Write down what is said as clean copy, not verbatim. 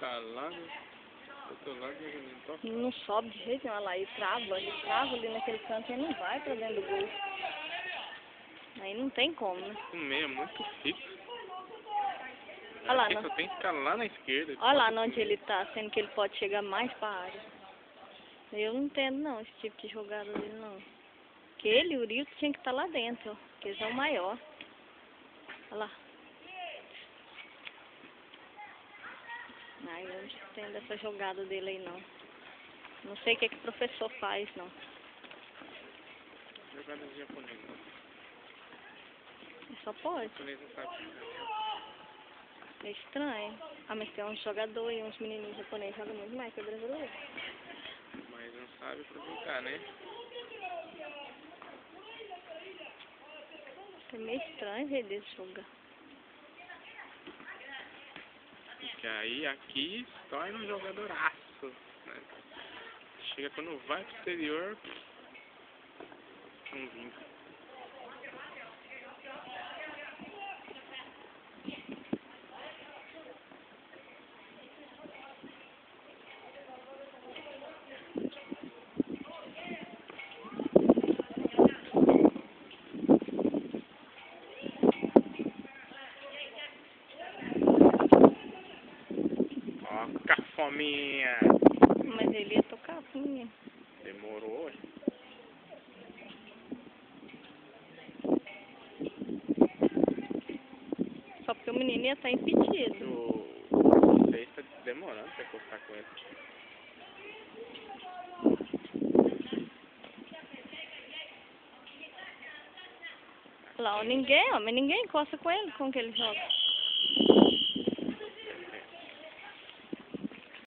tá lá do outro lado jogando em toque. Não sobe de jeito nenhum, olha lá, ele trava ali naquele canto e não vai pra dentro do gol. Aí não tem como, né? O meio é muito fixo. Olha lá, Aqui só tem que ficar lá na esquerda. olha lá onde ele tá, sendo que ele pode chegar mais pra área. Eu não entendo não, esse tipo de jogada dele não. Porque ele e o Uriel tinha que estar lá dentro, ó, porque eles são o maior. Olha lá. Ai, eu não entendo essa jogada dele aí não. Não sei o que o professor faz não. Jogada de japonês, não. Ele só pode. O japonês não sabe. É estranho. Ah, mas tem uns jogadores e uns menininhos japoneses que jogam muito mais que o brasileiro. Mas não sabe aproveitar, né? É meio estranho ver deles jogar. Porque aí aqui se torna um jogadoraço, né? Chega quando vai pro exterior, não vinga. Ó, com a fominha. Mas ele ia tocar assim. Demorou, hein? Só porque o menino ia estar impedido. O 6 tá demorando pra encostar com ele. Olha lá, ó, ninguém encosta com ele, como que ele joga?